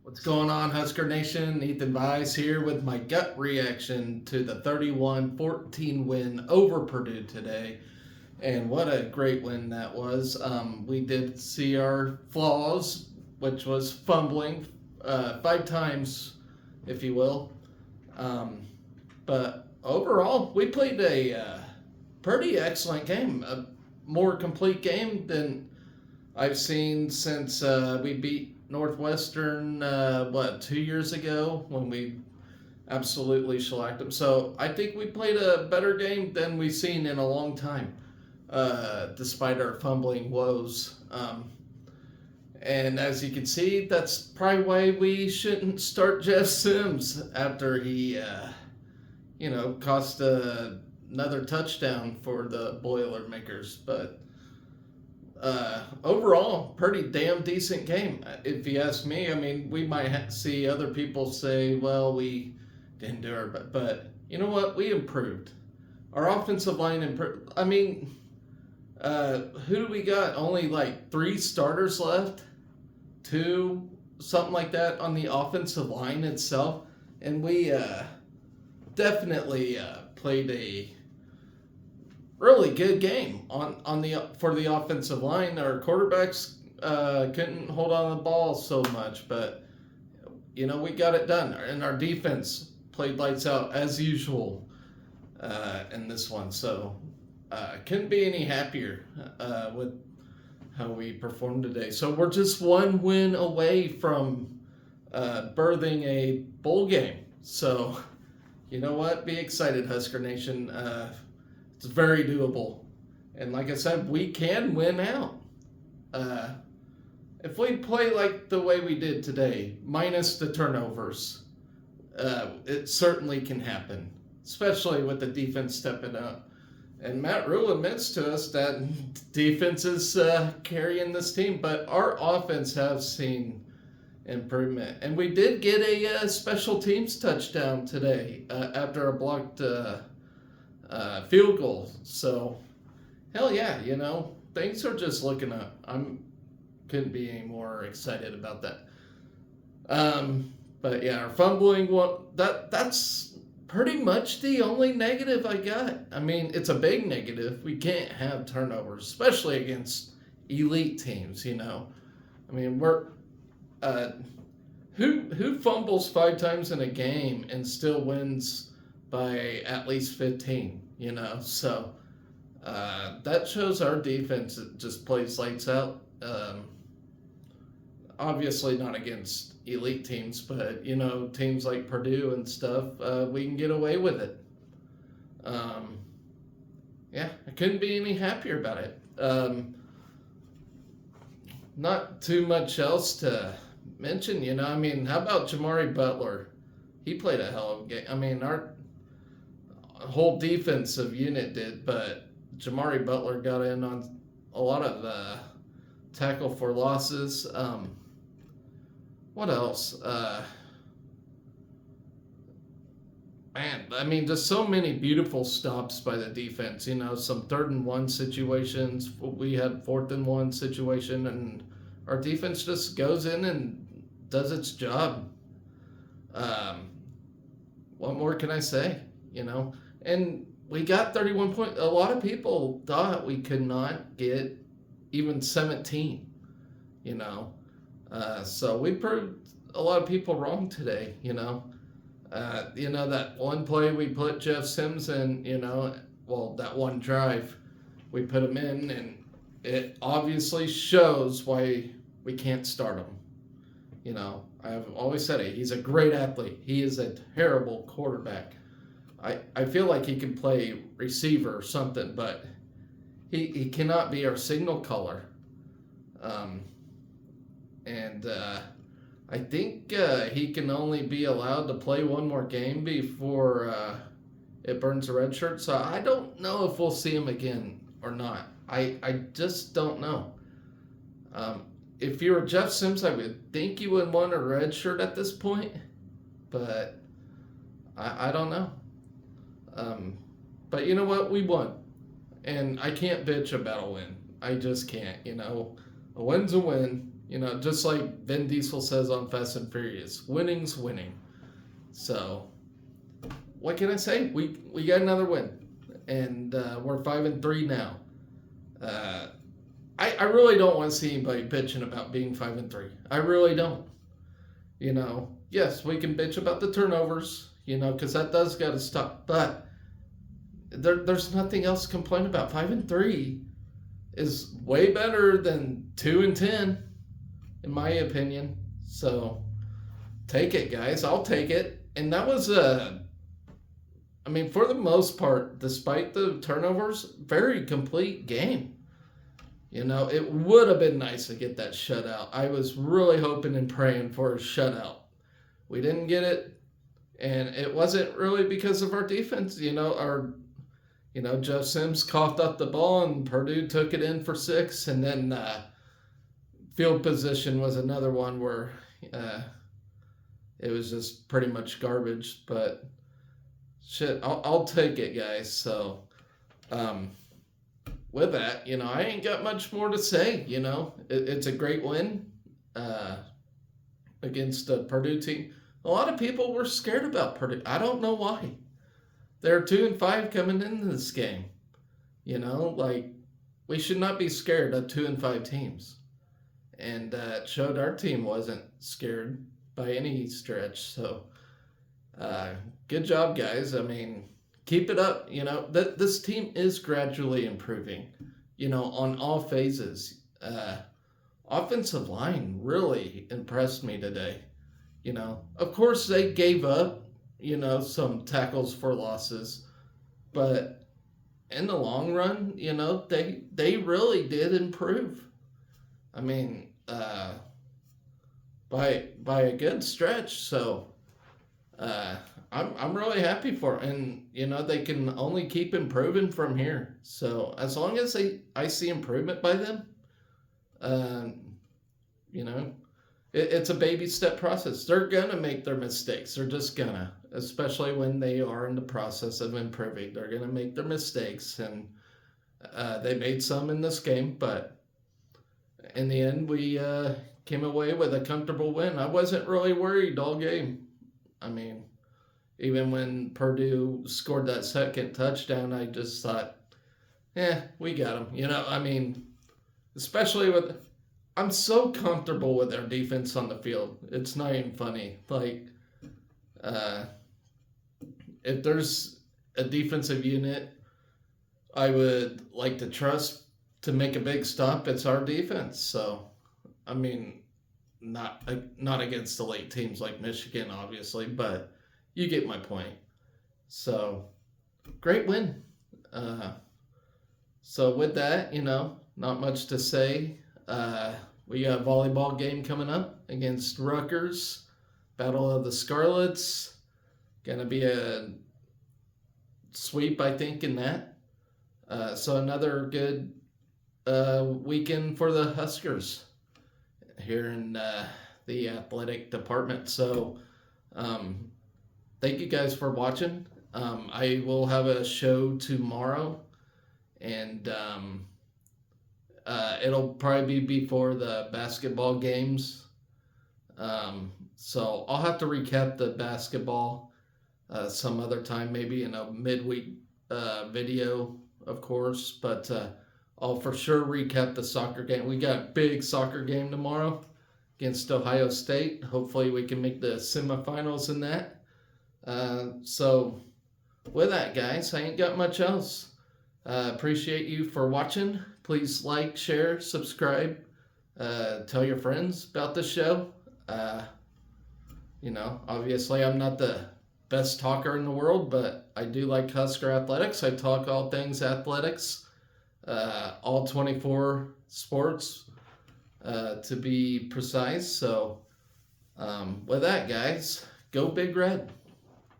What's going on, Husker Nation? Ethan Vice here with my gut reaction to the 31-14 win over Purdue today. And what a great win that was. We did see our flaws, which was fumbling 5 times, if you will. But overall, we played a pretty excellent game, a more complete game than I've seen since we beat Northwestern, 2 years ago when we absolutely shellacked them. So I think we played a better game than we've seen in a long time, despite our fumbling woes. And as you can see, that's probably why we shouldn't start Jeff Sims after he, cost another touchdown for the Boilermakers. But overall, pretty damn decent game, if you ask me. I mean, we might see other people say, well, we didn't do it, but you know what? We improved. Our offensive line improved. I mean, who do we got? Only like 3 starters left? 2, something like that on the offensive line itself. And we definitely played a really good game for the offensive line. Our quarterbacks couldn't hold on to the ball so much, but we got it done, and our defense played lights out as usual in this one. So couldn't be any happier with how we performed today. So we're just 1 win away from birthing a bowl game. So you know what? Be excited, Husker Nation. It's very doable. And like I said, we can win out. If we play like the way we did today, minus the turnovers, it certainly can happen, especially with the defense stepping up. And Matt Rule admits to us that defense is carrying this team, but our offense has seen improvement. And we did get a special teams touchdown today after a blocked field goal. So, hell yeah, things are just looking up. Couldn't be any more excited about that. But yeah, our fumbling, that's pretty much the only negative I got. I mean, it's a big negative. We can't have turnovers, especially against elite teams. I mean, we're who fumbles 5 times in a game and still wins by at least 15, so that shows our defense just plays lights out. Obviously not against elite teams, but teams like Purdue and stuff, we can get away with it. Yeah, I couldn't be any happier about it. Not too much else to mention. I mean, how about Jamari Butler? He played a hell of a game. I mean, our whole defensive unit did, but Jamari Butler got in on a lot of tackle for losses. What else? Man, I mean, just so many beautiful stops by the defense. Some 3rd and 1 situations. We had 4th and 1 situation, and our defense just goes in and does its job. What more can I say? And we got 31 points. A lot of people thought we could not get even 17, So we proved a lot of people wrong today, that one play we put Jeff Sims in, that one drive we put him in, and it obviously shows why we can't start him. I've always said it. He's a great athlete. He is a terrible quarterback. I feel like he can play receiver or something, but he cannot be our signal caller. I think he can only be allowed to play 1 more game before it burns a red shirt. So I don't know if we'll see him again or not. I just don't know. If you were Jeff Sims, I would think you would want a red shirt at this point, but I don't know. But you know what? We won. And I can't bitch about a win. I just can't. A win's a win. Just like Vin Diesel says on Fast and Furious, winning's winning. So, what can I say? We got another win, and we're 5-3 now. I really don't want to see anybody bitching about being 5-3. I really don't. Yes, we can bitch about the turnovers, because that does got to stop. But there's nothing else to complain about. 5-3 is way better than 2-10, in my opinion. So take it, guys. I'll take it. And that was for the most part, despite the turnovers, very complete game. It would have been nice to get that shutout. I was really hoping and praying for a shutout. We didn't get it, and it wasn't really because of our defense. Jeff Sims coughed up the ball, and Purdue took it in for 6, and then field position was another one where it was just pretty much garbage. But shit, I'll take it, guys. So, with that, I ain't got much more to say. It's a great win against the Purdue team. A lot of people were scared about Purdue. I don't know why. They're 2-5 coming into this game. We should not be scared of 2-5 teams. And it showed our team wasn't scared by any stretch. So, good job, guys. Keep it up. This team is gradually improving, on all phases. Offensive line really impressed me today. Of course they gave up, some tackles for losses, but in the long run, they really did improve. By a good stretch. So, I'm really happy for it. And, they can only keep improving from here. So as long as I see improvement by them, it's a baby step process. They're going to make their mistakes. They're just going to, especially when they are in the process of improving. They're going to make their mistakes. And they made some in this game, but in the end, we came away with a comfortable win. I wasn't really worried all game. Even when Purdue scored that second touchdown, I just thought, we got them. Especially I'm so comfortable with their defense on the field. It's not even funny. If there's a defensive unit I would like to trust to make a big stop, it's our defense. So, not against elite teams like Michigan, obviously, but you get my point. So, great win. So with that, not much to say. We got a volleyball game coming up against Rutgers. Battle of the Scarlets. Gonna be a sweep, I think, in that. So another good weekend for the Huskers here in the athletic department. So thank you guys for watching. I will have a show tomorrow, and it'll probably be before the basketball games. So I'll have to recap the basketball some other time, maybe in a midweek video, of course. But I'll for sure recap the soccer game. We got a big soccer game tomorrow against Ohio State. Hopefully we can make the semifinals in that. So with that, guys, I ain't got much else. Appreciate you for watching. Please like, share, subscribe. Tell your friends about the show. Obviously I'm not the best talker in the world, but I do like Husker athletics. I talk all things athletics, all 24 sports, to be precise. So with that, guys, go Big Red.